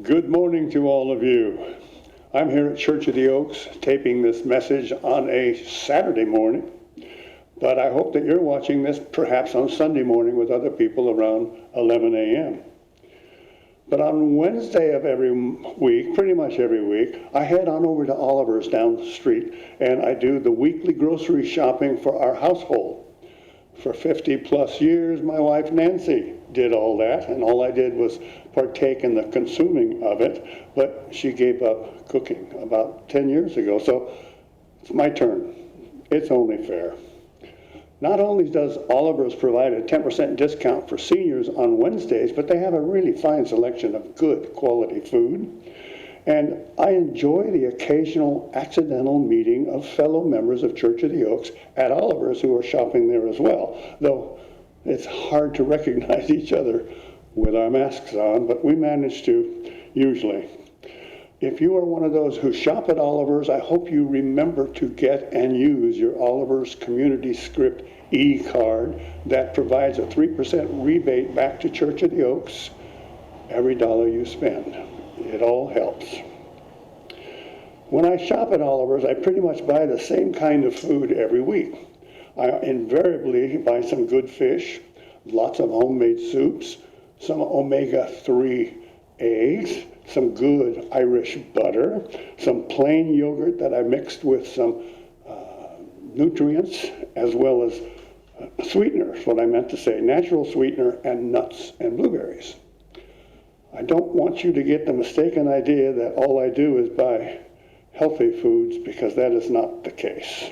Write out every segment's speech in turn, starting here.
Good morning to all of you. I'm here at Church of the Oaks taping this message on a Saturday morning, but I hope that you're watching this perhaps on Sunday morning with other people around 11 a.m. But on Wednesday of every week, pretty much every week, I head on over to Oliver's down the street and I do the weekly grocery shopping for our household. For 50 plus years, my wife Nancy did all that, and all I did was partake in the consuming of it, but she gave up cooking about 10 years ago, so it's my turn. It's only fair. Not only does Oliver's provide a 10% discount for seniors on Wednesdays, but they have a really fine selection of good quality food. And I enjoy the occasional accidental meeting of fellow members of Church of the Oaks at Oliver's who are shopping there as well, though it's hard to recognize each other with our masks on, but we manage to usually. If you are one of those who shop at Oliver's, I hope you remember to get and use your Oliver's Community Script e-card that provides a 3% rebate back to Church of the Oaks every dollar you spend. It all helps. When I shop at Oliver's, I pretty much buy the same kind of food every week. I invariably buy some good fish, lots of homemade soups, some omega-3 eggs, some good Irish butter, some plain yogurt that I mixed with some nutrients, as well as sweeteners, what I meant to say, natural sweetener and nuts and blueberries. I don't want you to get the mistaken idea that all I do is buy healthy foods, because that is not the case.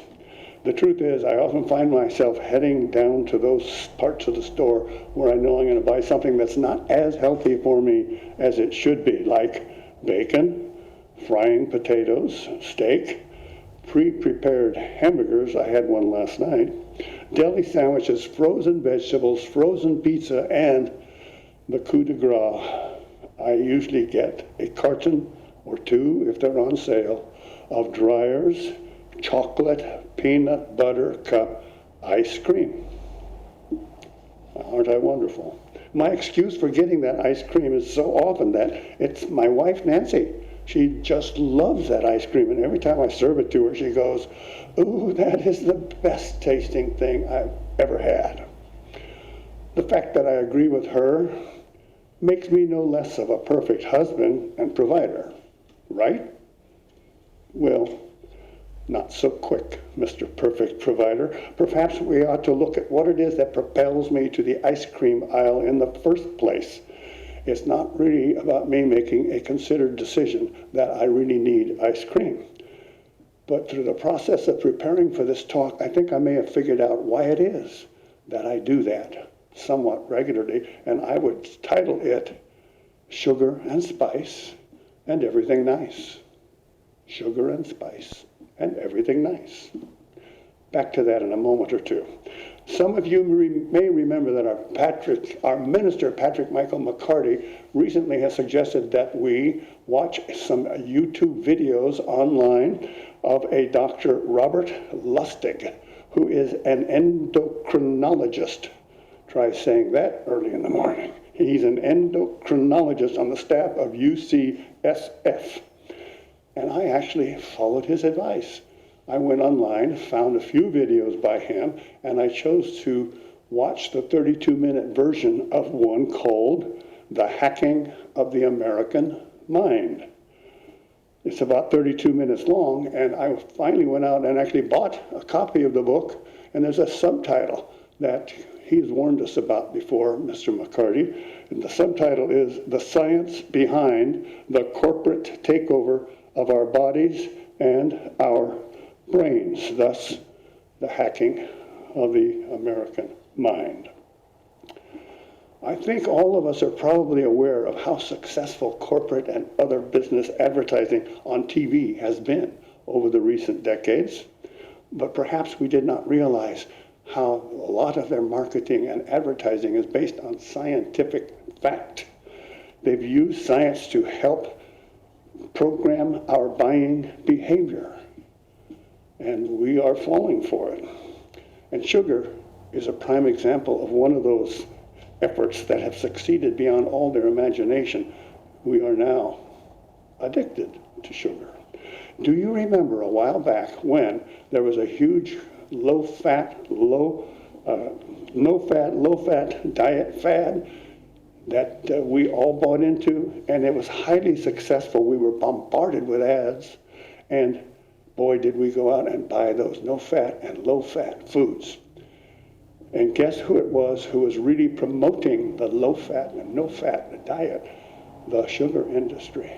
The truth is, I often find myself heading down to those parts of the store where I know I'm going to buy something that's not as healthy for me as it should be, like bacon, frying potatoes, steak, pre-prepared hamburgers, I had one last night, deli sandwiches, frozen vegetables, frozen pizza, and the coup de grace. I usually get a carton or two, if they're on sale, of Dreyer's chocolate peanut butter cup ice cream. Aren't I wonderful? My excuse for getting that ice cream is so often that it's my wife Nancy. She just loves that ice cream, and every time I serve it to her, she goes, "Ooh, that is the best tasting thing I've ever had." The fact that I agree with her makes me no less of a perfect husband and provider, right? Well, not so quick, Mr. Perfect Provider. Perhaps we ought to look at what it is that propels me to the ice cream aisle in the first place. It's not really about me making a considered decision that I really need ice cream. But through the process of preparing for this talk, I think I may have figured out why it is that I do that somewhat regularly, and I would title it Sugar and Spice and Everything Nice. Sugar and spice and everything nice. Back to that in a moment or two. Some of you may remember that our minister, Patrick Michael McCarty, recently has suggested that we watch some YouTube videos online of a Dr. Robert Lustig, who is an endocrinologist. Try saying that early in the morning. He's an endocrinologist on the staff of UCSF. And I actually followed his advice. I went online, found a few videos by him, and I chose to watch the 32-minute version of one called The Hacking of the American Mind. It's about 32 minutes long, and I finally went out and actually bought a copy of the book, and there's a subtitle that he's warned us about before, Mr. McCarty, and the subtitle is The Science Behind the Corporate Takeover of Our Bodies and Our Brains, thus the hacking of the American mind. I think all of us are probably aware of how successful corporate and other business advertising on TV has been over the recent decades, but perhaps we did not realize how a lot of their marketing and advertising is based on scientific fact. They've used science to help program our buying behavior, and we are falling for it. And sugar is a prime example of one of those efforts that have succeeded beyond all their imagination we are now addicted to sugar. Do you remember a while back when there was a huge low-fat, low-fat diet fad that we all bought into, and it was highly successful. We were bombarded with ads, and boy, did we go out and buy those no-fat and low-fat foods. And guess who it was who was really promoting the low-fat and no-fat diet? The sugar industry.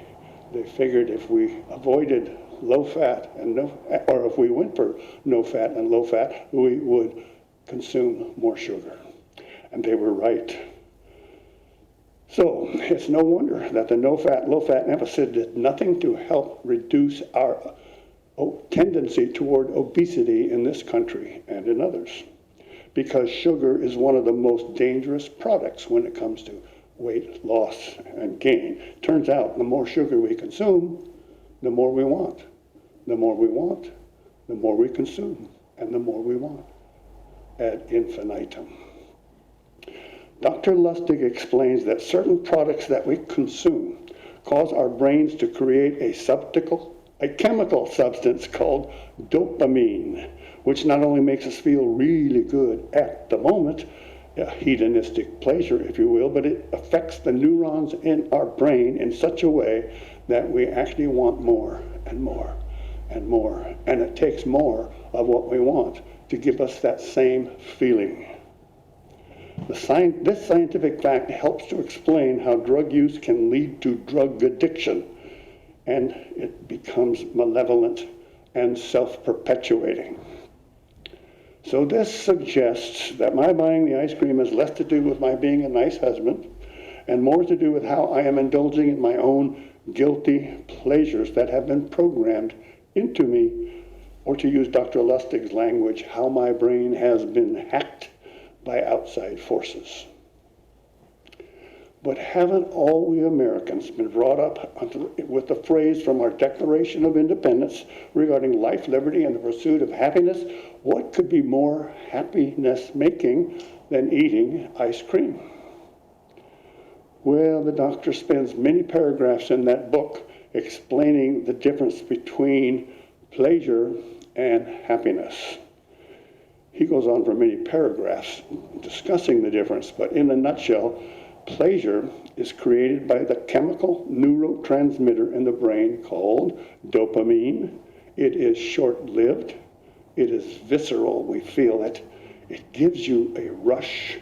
They figured if we avoided low-fat and or if we went for no-fat and low-fat, we would consume more sugar. And they were right. So it's no wonder that the no-fat, low-fat emphasis did nothing to help reduce our tendency toward obesity in this country and in others, because sugar is one of the most dangerous products when it comes to weight loss and gain. Turns out the more sugar we consume, the more we want. The more we want, the more we consume, and the more we want, ad infinitum. Dr. Lustig explains that certain products that we consume cause our brains to create a chemical substance called dopamine, which not only makes us feel really good at the moment, a hedonistic pleasure, if you will, but it affects the neurons in our brain in such a way that we actually want more and more and more. And it takes more of what we want to give us that same feeling. This scientific fact helps to explain how drug use can lead to drug addiction, and it becomes malevolent and self-perpetuating. So this suggests that my buying the ice cream has less to do with my being a nice husband and more to do with how I am indulging in my own guilty pleasures that have been programmed into me, or to use Dr. Lustig's language, how my brain has been hacked by outside forces. But haven't all we Americans been brought up with the phrase from our Declaration of Independence regarding life, liberty, and the pursuit of happiness? What could be more happiness-making than eating ice cream? Well, the doctor spends many paragraphs in that book explaining the difference between pleasure and happiness. He goes on for many paragraphs discussing the difference, but in a nutshell, pleasure is created by the chemical neurotransmitter in the brain called dopamine. It is short-lived. It is visceral. We feel it. It gives you a rush.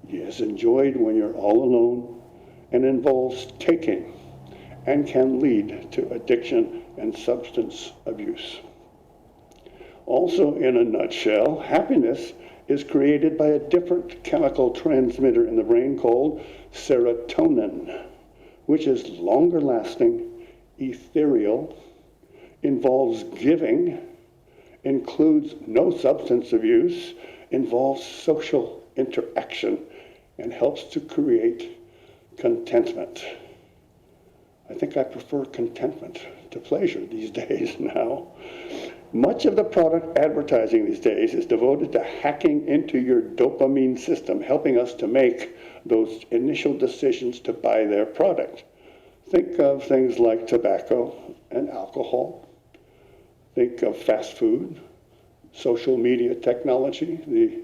It is enjoyed when you're all alone and involves taking and can lead to addiction and substance abuse. Also, in a nutshell, happiness is created by a different chemical transmitter in the brain called serotonin, which is longer lasting, ethereal, involves giving, includes no substance abuse, involves social interaction, and helps to create contentment. I think I prefer contentment to pleasure these days now. Much of the product advertising these days is devoted to hacking into your dopamine system, helping us to make those initial decisions to buy their product. Think of things like tobacco and alcohol. Think of fast food, social media technology,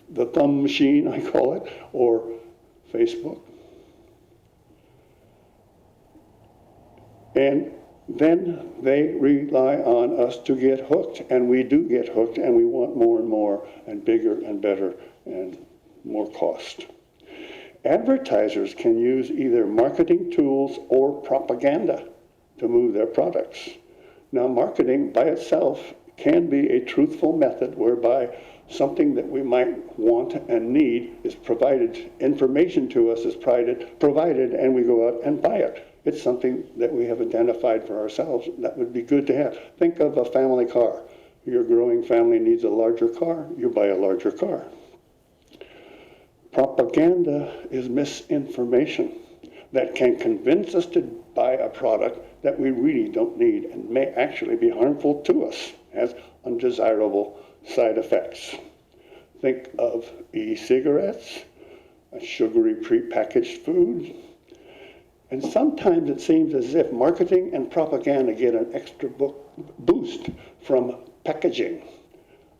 the thumb machine, I call it, or Facebook. And then they rely on us to get hooked, and we do get hooked, and we want more and more, and bigger and better, and more cost. Advertisers can use either marketing tools or propaganda to move their products. Now, marketing by itself can be a truthful method whereby something that we might want and need is provided, information to us is provided, and we go out and buy it. It's something that we have identified for ourselves that would be good to have. Think of a family car. Your growing family needs a larger car, you buy a larger car. Propaganda is misinformation that can convince us to buy a product that we really don't need and may actually be harmful to us, has undesirable side effects. Think of e-cigarettes, a sugary prepackaged food, And sometimes it seems as if marketing and propaganda get an extra boost from packaging.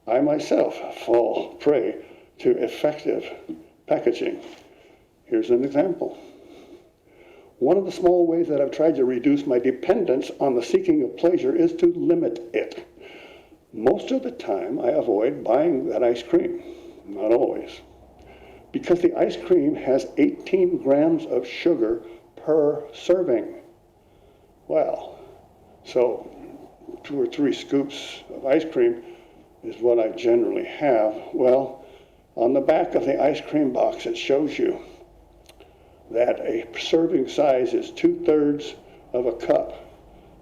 I myself fall prey to effective packaging. Here's an example. One of the small ways that I've tried to reduce my dependence on the seeking of pleasure is to limit it. Most of the time, I avoid buying that ice cream. Not always. Because the ice cream has 18 grams of sugar per serving. Well, so 2 or 3 scoops of ice cream is what I generally have. Well, on the back of the ice cream box, it shows you that a serving size is 2/3 of a cup,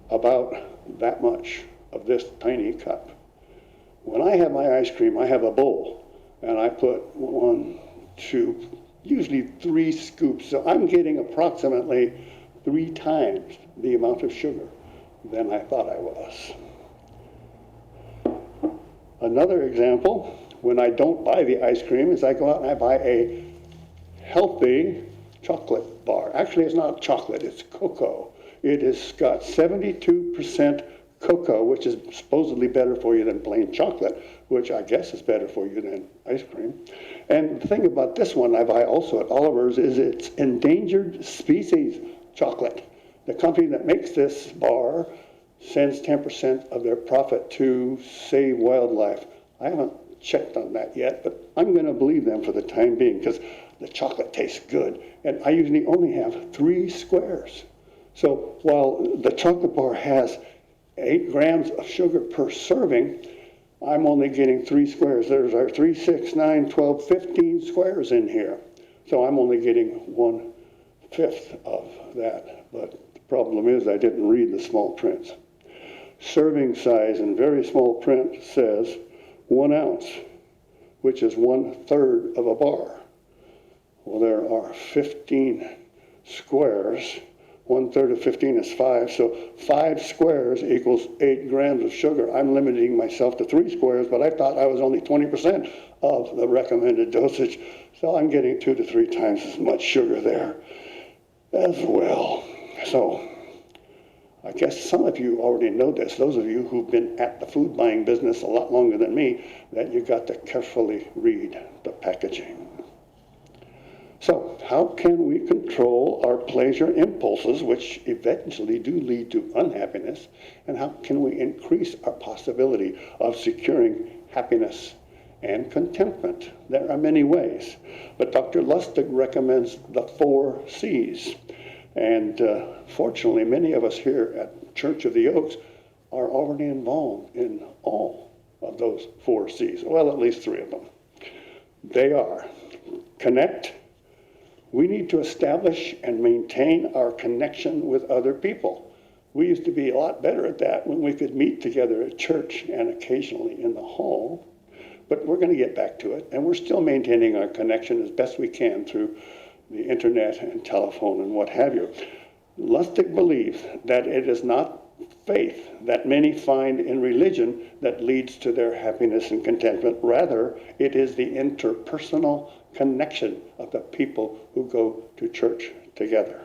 about that much of this tiny cup. When I have my ice cream, I have a bowl, and I put 1, 2, usually 3 scoops. So I'm getting approximately 3 times the amount of sugar than I thought I was. Another example, when I don't buy the ice cream, is I go out and I buy a healthy chocolate bar. Actually, it's not chocolate, it's cocoa. It has got 72% cocoa, which is supposedly better for you than plain chocolate, which I guess is better for you than ice cream. And the thing about this one I buy also at Oliver's is it's endangered species chocolate. The company that makes this bar sends 10% of their profit to save wildlife. I haven't checked on that yet, but I'm going to believe them for the time being because the chocolate tastes good. And I usually only have 3 squares. So while the chocolate bar has 8 grams of sugar per serving, I'm only getting 3 squares. There's our 3, 6, 9, 12, 15 squares in here. So I'm only getting 1/5 of that. But the problem is I didn't read the small print. Serving size in very small print says 1 ounce, which is 1/3 of a bar. Well, there are 15 squares. 1/3 of 15 is 5, so 5 squares equals 8 grams of sugar. I'm limiting myself to 3 squares, but I thought I was only 20% of the recommended dosage, so I'm getting 2 to 3 times as much sugar there as well. So I guess some of you already know this, those of you who've been at the food buying business a lot longer than me, that you've got to carefully read the packaging. So how can we control our pleasure impulses, which eventually do lead to unhappiness, and how can we increase our possibility of securing happiness and contentment? There are many ways, but Dr. Lustig recommends the 4 C's. And fortunately, many of us here at Church of the Oaks are already involved in all of those 4 C's, well, at least 3 of them. They are connect. We need to establish and maintain our connection with other people. We used to be a lot better at that when we could meet together at church and occasionally in the hall, but we're going to get back to it, and we're still maintaining our connection as best we can through the internet and telephone and what have you. Lustig believes that it is not faith that many find in religion that leads to their happiness and contentment. Rather, it is the interpersonal connection of the people who go to church together.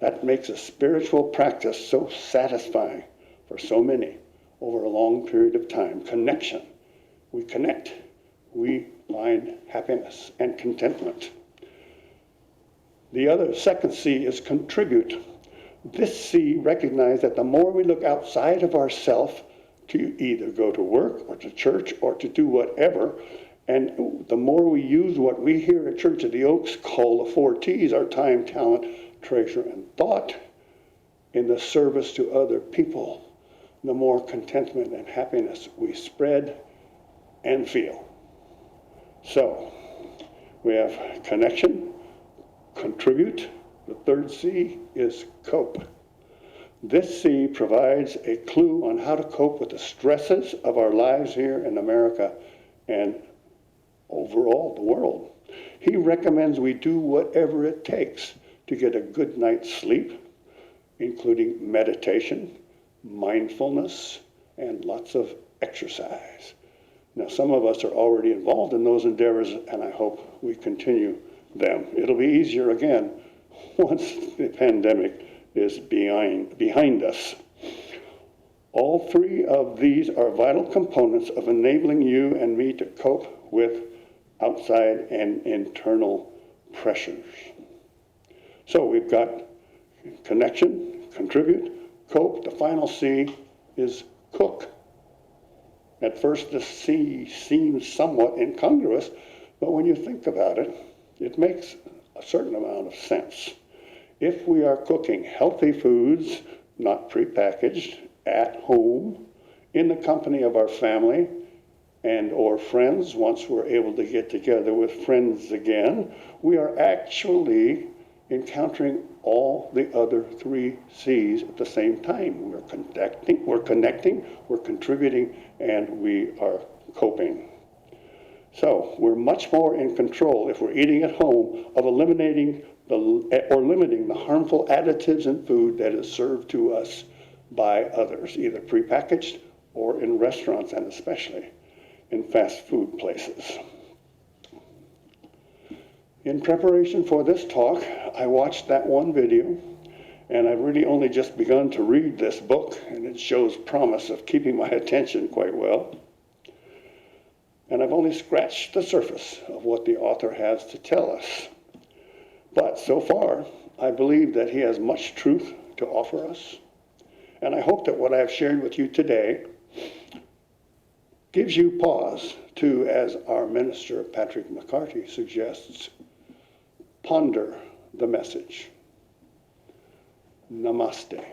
That makes a spiritual practice so satisfying for so many over a long period of time. Connection. We connect. We find happiness and contentment. The other, second C, is contribute. This C recognizes that the more we look outside of ourselves to either go to work or to church or to do whatever, and the more we use what we here at Church of the Oaks call the 4 T's, our time, talent, treasure, and thought, in the service to other people, the more contentment and happiness we spread and feel. So, we have connection, contribute. The 3rd C is cope. This C provides a clue on how to cope with the stresses of our lives here in America and overall the world. He recommends we do whatever it takes to get a good night's sleep, including meditation, mindfulness, and lots of exercise. Now, some of us are already involved in those endeavors, and I hope we continue them. It'll be easier, again, once the pandemic is behind us. All three of these are vital components of enabling you and me to cope with outside and internal pressures. So we've got connection, contribute, cope. The final C is cook. At first, the C seems somewhat incongruous, but when you think about it, it makes a certain amount of sense. If we are cooking healthy foods, not prepackaged, at home, in the company of our family and or friends, once we're able to get together with friends again, we are actually encountering all the other three C's at the same time. We're connecting, we're contributing, and we are coping. So we're much more in control if we're eating at home of limiting the harmful additives in food that is served to us by others, either prepackaged or in restaurants, and especially in fast food places. In preparation for this talk, I watched that one video, and I've really only just begun to read this book, and it shows promise of keeping my attention quite well. And I've only scratched the surface of what the author has to tell us. But so far, I believe that he has much truth to offer us. And I hope that what I have shared with you today gives you pause to, as our minister, Patrick McCarty, suggests, ponder the message. Namaste.